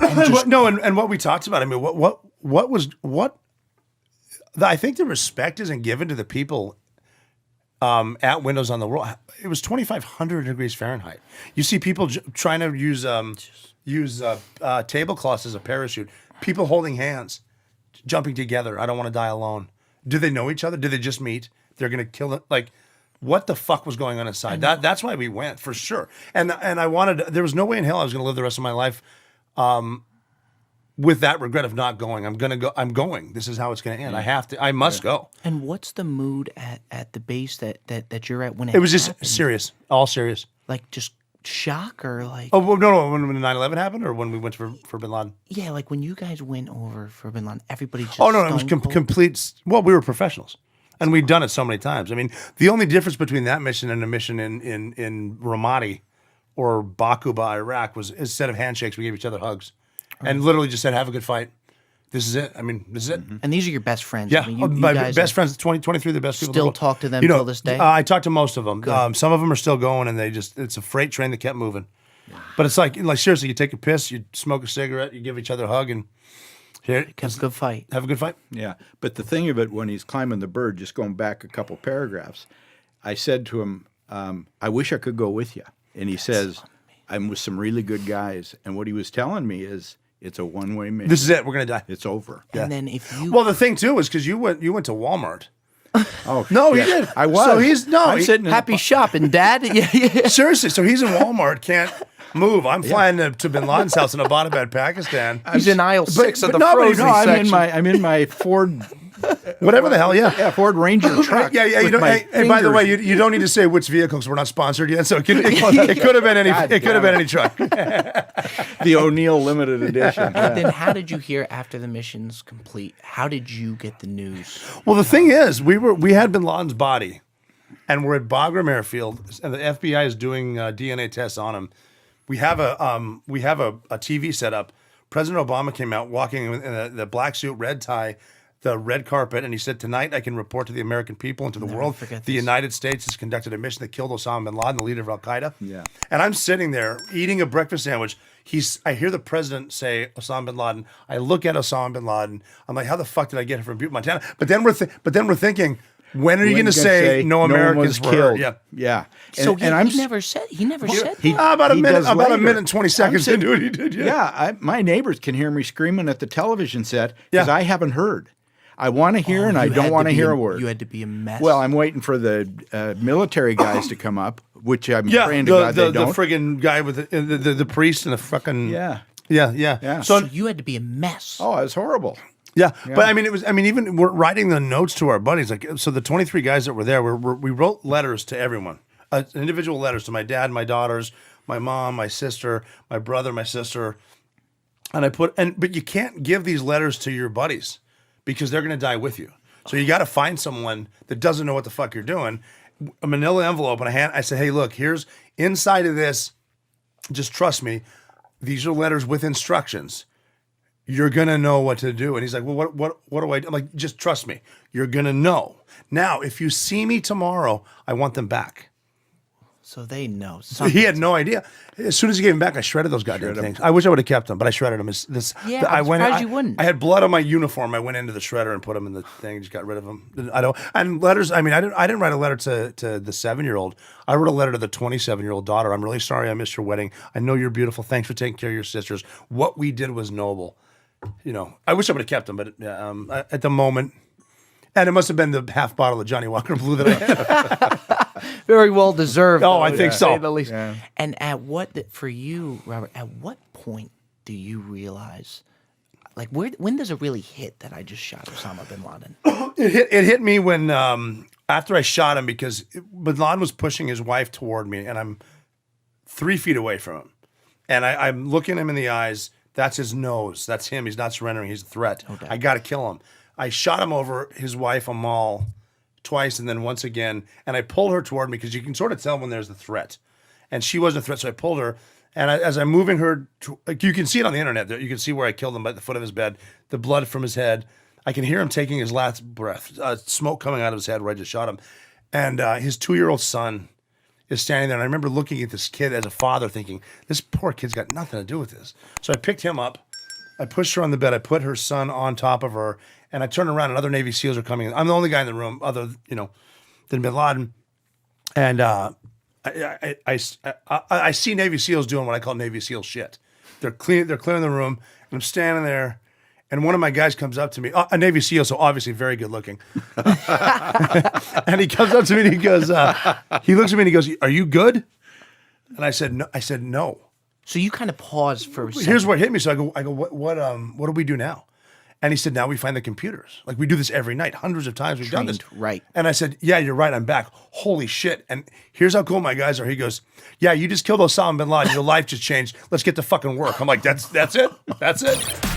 And what we talked about. I mean, I think the respect isn't given to the people at Windows on the World. It was 2,500 degrees Fahrenheit. You see people trying to use tablecloths as a parachute. People holding hands, jumping together. I don't want to die alone. Do they know each other? Did they just meet? They're going to kill it. Like, what the fuck was going on inside? That's why we went, for sure. And I wanted. There was no way in hell I was going to live the rest of my life with that regret of not going. I'm going to go. I'm going. This is how it's going to end. I have to. I must go. And what's the mood at the base that you're at when it was just serious, all serious. Like just shock or like? Oh well, no, when 9/11 happened, or when we went for Bin Laden. Yeah, like when you guys went over for Bin Laden, everybody just. Oh no, it was complete. Well, we were professionals, and we'd done it so many times. I mean, the only difference between that mission and a mission in Ramadi or Bakuba, Iraq, was instead of handshakes, we gave each other hugs, and literally just said, "Have a good fight." This is it. I mean, this is it. And these are your best friends. Yeah, I mean, you my guys best friends, 23 of the best people. Still talk to them till this day? I talk to most of them. Some of them are still going, and it's a freight train that kept moving. But it's like seriously, you take a piss, you smoke a cigarette, you give each other a hug, and here, have a good fight. Have a good fight. Yeah, but the thing of it, when he's climbing the bird, just going back a couple paragraphs, I said to him, I wish I could go with you. And he says, I'm with some really good guys. And what he was telling me is, it's a one-way mission. This is it. We're going to die. It's over. And then if you... Well, the thing, too, is because you went to Walmart. Oh, no, yeah. he did. I was. So I'm sitting happy shopping, Dad. Yeah. Seriously, so he's in Walmart, can't move. I'm flying to Bin Laden's house in Abbottabad, Pakistan. He's in aisle 6 of the frozen section. I'm in my Ford... Whatever the hell, yeah. Ford Ranger truck. Yeah. You don't, and by the way, you don't need to say which vehicle because we're not sponsored yet. So it could have been any. It could have been any truck. The O'Neill limited edition. And then, how did you hear after the mission's complete? How did you get the news? Well, the thing is, we had Bin Laden's body, and we're at Bagram Airfield, and the FBI is doing DNA tests on him. We have a TV set up. President Obama came out walking in the black suit, red tie, the red carpet, and he said, "Tonight I can report to the American people and to the world, the United States has conducted a mission that killed Osama bin Laden, the leader of Al Qaeda." Yeah. And I'm sitting there eating a breakfast sandwich. I hear the president say Osama bin Laden. I look at Osama bin Laden. I'm like, how the fuck did I get it from Butte, Montana? But then we're thinking, when are you going to say no Americans were killed? Yeah. Yeah. So he never said that. About a minute and 20 seconds into it, he did. Yeah. My neighbors can hear me screaming at the television set because I haven't heard. I want to hear, and I don't want to hear a word. You had to be a mess. Well, I'm waiting for the military guys to come up, which I'm praying to God they don't. The friggin' guy with the priest and the fucking yeah. So you had to be a mess. Oh, it was horrible. Yeah, but I mean, even we're writing the notes to our buddies. Like, so the 23 guys that were there, we wrote letters to everyone, individual letters to my dad, my daughters, my mom, my sister, my brother, my sister, and but you can't give these letters to your buddies, because they're going to die with you. So you got to find someone that doesn't know what the fuck you're doing. A manila envelope and a hand. I said, hey, look, here's inside of this. Just trust me. These are letters with instructions. You're going to know what to do. And he's like, well, what do I do? I'm like, just trust me. You're going to know. Now, if you see me tomorrow, I want them back. So they know. He had no idea. As soon as he gave them back, I shredded those goddamn things. I wish I would have kept them, but I shredded them. I'm surprised you wouldn't. I had blood on my uniform. I went into the shredder and put them in the thing. Just got rid of them. And letters. I mean, I didn't write a letter to the 7-year-old. I wrote a letter to the 27-year-old daughter. I'm really sorry I missed your wedding. I know you're beautiful. Thanks for taking care of your sisters. What we did was noble. I wish I would have kept them, but at the moment, and it must have been the half bottle of Johnny Walker Blue that I had. Very well deserved. Oh, I think so. At the least. Yeah. And for you, Robert, at what point do you realize, like, when does it really hit that I just shot Osama bin Laden? It hit me when after I shot him, because bin Laden was pushing his wife toward me, and I'm 3 feet away from him, and I'm looking him in the eyes. That's his nose. That's him. He's not surrendering. He's a threat. Okay. I got to kill him. I shot him over his wife, Amal, twice, and then once again. And I pulled her toward me because you can sort of tell when there's a threat. And she wasn't a threat, so I pulled her. And as I'm moving her, you can see it on the internet. You can see where I killed him by the foot of his bed, the blood from his head. I can hear him taking his last breath, smoke coming out of his head where I just shot him. And his 2-year-old son is standing there. And I remember looking at this kid as a father thinking, this poor kid's got nothing to do with this. So I picked him up I pushed her on the bed. I put her son on top of her, and I turned around, and other Navy SEALs are coming in. I'm the only guy in the room, other than Bin Laden, and I see Navy SEALs doing what I call Navy SEAL shit. They're clearing the room, and I'm standing there, and one of my guys comes up to me, a Navy SEAL, so obviously very good looking, and he comes up to me and he goes, he looks at me and he goes, "Are you good?" And I said, "No." I said, "No." So you kind of paused for a second. Here's what hit me. So I go, what do we do now? And he said, now we find the computers. Like, we do this every night. Hundreds of times we've done this. Right. And I said, yeah, you're right. I'm back. Holy shit. And here's how cool my guys are. He goes, yeah, you just killed Osama bin Laden. Your life just changed. Let's get to fucking work. I'm like, that's it? That's it?